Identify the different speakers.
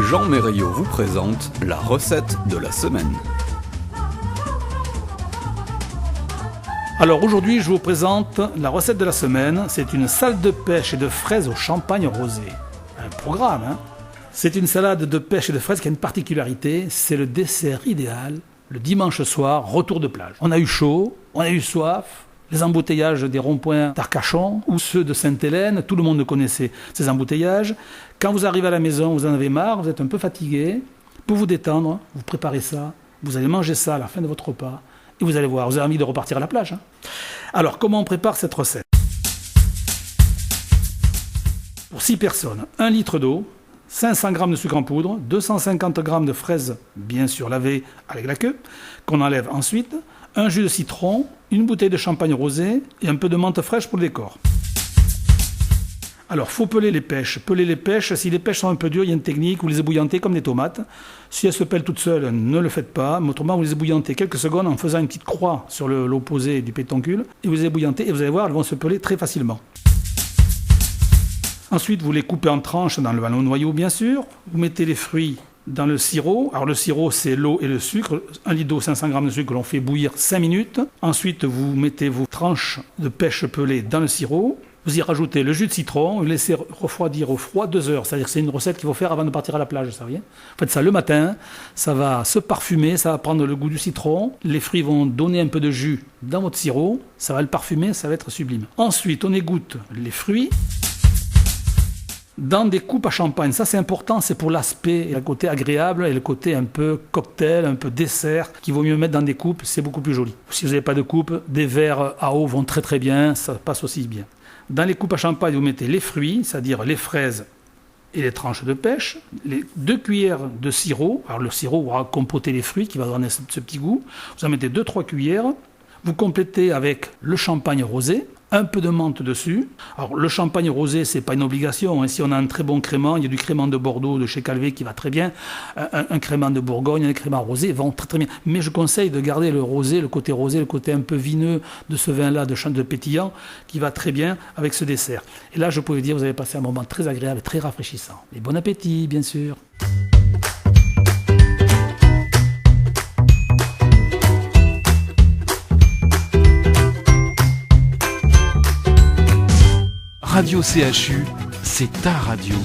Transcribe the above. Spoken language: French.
Speaker 1: Jean Merriot vous présente la recette de la semaine.
Speaker 2: Alors aujourd'hui, je vous présente la recette de la semaine. C'est une salade de pêche et de fraises au champagne rosé. Un programme, hein. C'est une salade de pêche et de fraises qui a une particularité, c'est le dessert idéal le dimanche soir, retour de plage. On a eu chaud, on a eu soif, les embouteillages des ronds-points d'Arcachon ou ceux de Sainte-Hélène, tout le monde connaissait ces embouteillages. Quand vous arrivez à la maison, vous en avez marre, vous êtes un peu fatigué. Pour vous détendre, vous préparez ça, vous allez manger ça à la fin de votre repas et vous allez voir, vous avez envie de repartir à la plage. Alors, comment on prépare cette recette ? Pour 6 personnes, 1 litre d'eau, 500 g de sucre en poudre, 250 g de fraises, bien sûr lavées avec la queue, qu'on enlève ensuite, un jus de citron, une bouteille de champagne rosé et un peu de menthe fraîche pour le décor. Alors, il faut peler les pêches. Peler les pêches, si les pêches sont un peu dures, il y a une technique, vous les ébouillantez comme des tomates. Si elles se pèlent toutes seules, ne le faites pas. Mais autrement, vous les ébouillantez quelques secondes en faisant une petite croix sur l'opposé du pétoncule. Et vous les ébouillantez et vous allez voir, elles vont se peler très facilement. Ensuite, vous les coupez en tranches dans le noyau, bien sûr. Vous mettez les fruits dans le sirop. Alors, le sirop, c'est l'eau et le sucre. 1 litre d'eau, 500 g de sucre que l'on fait bouillir 5 minutes. Ensuite, vous mettez vos tranches de pêche pelées dans le sirop. Vous y rajoutez le jus de citron, vous laissez refroidir au froid 2 heures. C'est-à-dire que c'est une recette qu'il faut faire avant de partir à la plage, ça vient. Faites ça le matin, ça va se parfumer, ça va prendre le goût du citron. Les fruits vont donner un peu de jus dans votre sirop, ça va le parfumer, ça va être sublime. Ensuite, on égoutte les fruits dans des coupes à champagne. Ça, c'est important, c'est pour l'aspect, le côté agréable et le côté un peu cocktail, un peu dessert, qu'il vaut mieux mettre dans des coupes, c'est beaucoup plus joli. Si vous n'avez pas de coupe, des verres à eau vont très très bien, ça passe aussi bien. Dans les coupes à champagne, vous mettez les fruits, c'est-à-dire les fraises et les tranches de pêche, les 2 cuillères de sirop. Alors le sirop va compoter les fruits qui va donner ce petit goût. Vous en mettez 2-3 cuillères. Vous complétez avec le champagne rosé, un peu de menthe dessus. Alors le champagne rosé, c'est pas une obligation. Hein. Si on a un très bon crément, il y a du crément de Bordeaux, de chez Calvé qui va très bien. Un crément de Bourgogne, un crément rosé vont très très bien. Mais je conseille de garder le rosé, le côté un peu vineux de ce vin-là, de pétillant, qui va très bien avec ce dessert. Et là, je peux vous dire, vous allez passer un moment très agréable et très rafraîchissant. Et bon appétit, bien sûr.
Speaker 3: Radio CHU, c'est ta radio.